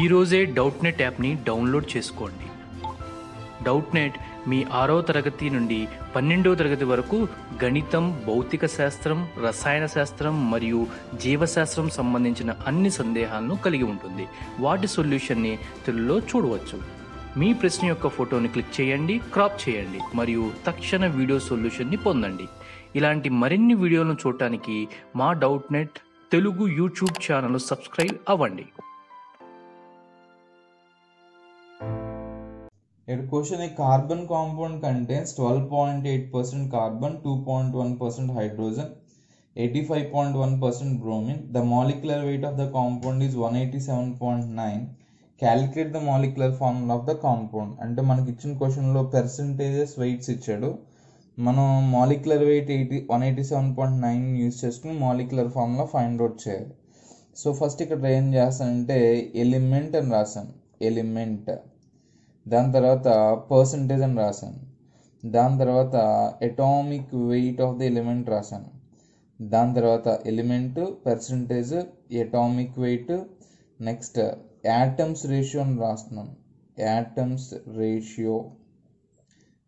ఈరోజే డౌట్నెట్ యాప్ని డౌన్లోడ్ చేసుకోండి. డౌట్నెట్ మీ 6వ తరగతి నుండి 12వ తరగతి వరకు గణితం, భౌతిక శాస్త్రం, రసాయన శాస్త్రం మరియు జీవశాస్త్రం సంబంధించిన అన్ని సందేహాలను కలిగి ఉంటుంది. వాటి సొల్యూషన్ని తెలుగులో చూడవచ్చు. మీ ప్రశ్న యొక్క ఫోటోని క్లిక్ చేయండి, క్రాప్ చేయండి మరియు తక్షణ వీడియో సొల్యూషన్ని పొందండి. ఇలాంటి మరిన్ని వీడియోలను చూడటానికి మా Doubtnut Telugu YouTube channel subscribe అవ్వండి. Here question: a carbon compound contains 12.8% carbon, 2.1% hydrogen, 85.1% bromine. The molecular weight of the compound is 187.9. Calculate the molecular formula of the compound. అంటే మనకి ఇచ్చిన క్వశ్చన్లో పర్సంటేజెస్ వెయిట్స్ ఇచ్చాడు. మనం మాలిక్యులర్ వెయిట్ 187.9 యూజ్ చేసుకుని molecular formula find out చేయాలి. So first ఇక్కడ ఏం చేస్తానంటే ఎలిమెంట్ అని రాశాను, ఎలిమెంట్. దాని తర్వాత పర్సంటేజ్ అని రాశాను. దాని తర్వాత atomic weight of the element రాశాను. దాని తర్వాత element, percentage, atomic weight, next atoms ratio అని రాస్తున్నాను, యాటమ్స్ రేషియో.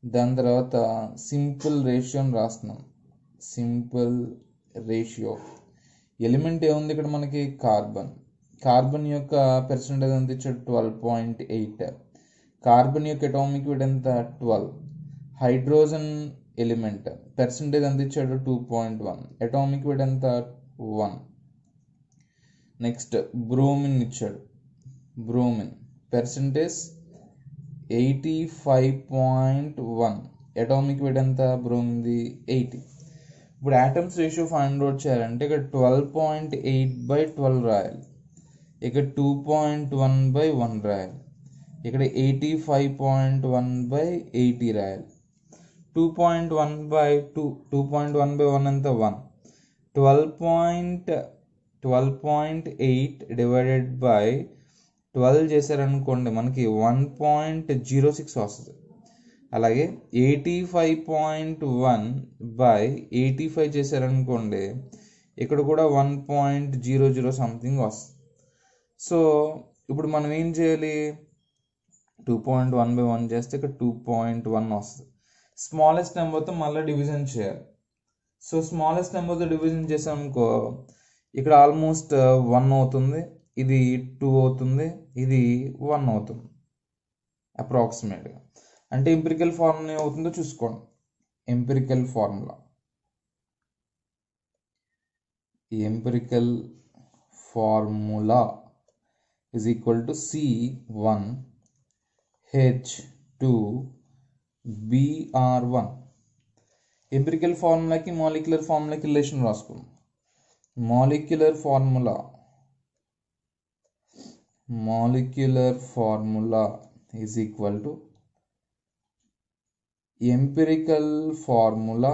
దాని తర్వాత సింపుల్ రేషియో అని రాస్తున్నాం, సింపుల్ రేషియో. ఎలిమెంట్ ఏముంది ఇక్కడ మనకి? కార్బన్. కార్బన్ యొక్క పర్సంటేజ్ ఎంత ఇచ్చాడు? 12.8. కార్బన్ యొక్క అటామిక్ వెయిట్ ఎంత? 12. హైడ్రోజన్ ఎలిమెంట్ పర్సంటేజ్ ఎంత ఇచ్చాడు? 2.1. అటామిక్ వెయిట్ ఎంత? 1. నెక్స్ట్ బ్రోమిన్ ఇచ్చాడు, బ్రోమిన్ పర్సంటేజ్ 85.1. అటామిక్ వెయిట్ ఎంత బ్రోమిన్ది? 80. ఇప్పుడు యాటమ్స్ రేషియో ఫైండ్ అవుట్ చేయాలంటే ఇక్కడ 12.8/12 రాయాలి, ఇక్కడ 2.1/1 రాయాలి, ఇక్కడ 85.1/80 రాయాలి. 2.1/1 ఎంత? 1. 12.8 డివైడెడ్ బై 12 చేశారనుకోండి మనకి 1.06 వస్తుంది. అలాగే 85.1/85 చేశారనుకోండి ఇక్కడ కూడా 1.00 సంథింగ్ వస్తుంది. సో ఇప్పుడు మనం ఏం చేయాలి? 2.1/1 చేస్తే ఇక్కడ 2.1 వస్తుంది. స్మాలెస్ట్ నెంబర్తో మళ్ళీ డివిజన్ చేయాలి. సో స్మాలెస్ట్ నెంబర్తో డివిజన్ చేసాం అనుకో ఇక్కడ ఆల్మోస్ట్ 1 అవుతుంది, ఇది 2 అవుతుంది, ఇది 1 అవుతుంది అప్రాక్సిమేట్గా. అంటే ఎంపిరికల్ ఫార్ములా ఏమవుతుందో చూసుకోండి. Empirical formula, empirical formula is equal to C1H2Br1. Empirical ఫార్ములాకి మాలిక్యులర్ ఫార్ములాకి రిలేషన్ రాసుకుందాం. Molecular formula, molecular formula is equal to empirical formula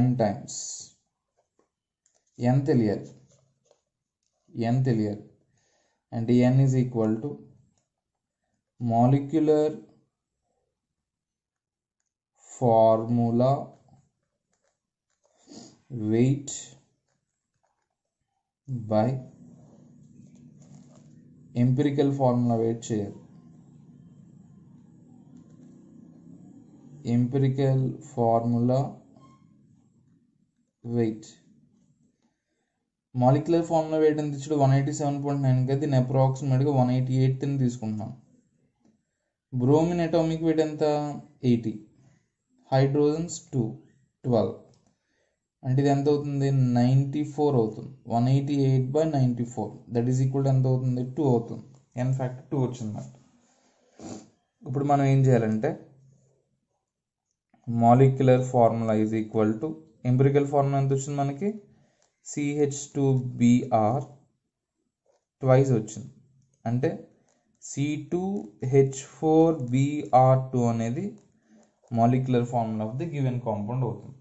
n times. n తెలియాలి, n తెలియాలి. and n is equal to molecular formula weight by empirical formula weight చేయాలి. empirical formula weight, molecular formula wait ఎంత ఇచ్చాడు? 187.9 కదా, దీన్ని అప్రాక్సిమేట్గా 188 తీసుకుంటున్నాం. Bromine atomic weight ఎంత? 80. హైడ్రోజన్స్ 12. అంటే ఇది ఎంత అవుతుంది? 94 అవుతుంది. 188/94 దట్ ఈస్ ఈక్వల్ టు ఎంత అవుతుంది? 2 అవుతుంది. n ఫ్యాక్టర్ 2 వచ్చిందన్నమాట. ఇప్పుడు మనం ఏం చేయాలంటే molecular formula is equal to empirical formula ఎంత వచ్చింది మనకి? CH2Br ట్వైస్ వచ్చింది. అంటే C2H4Br2 అనేది molecular formula of the given compound అవుతుంది.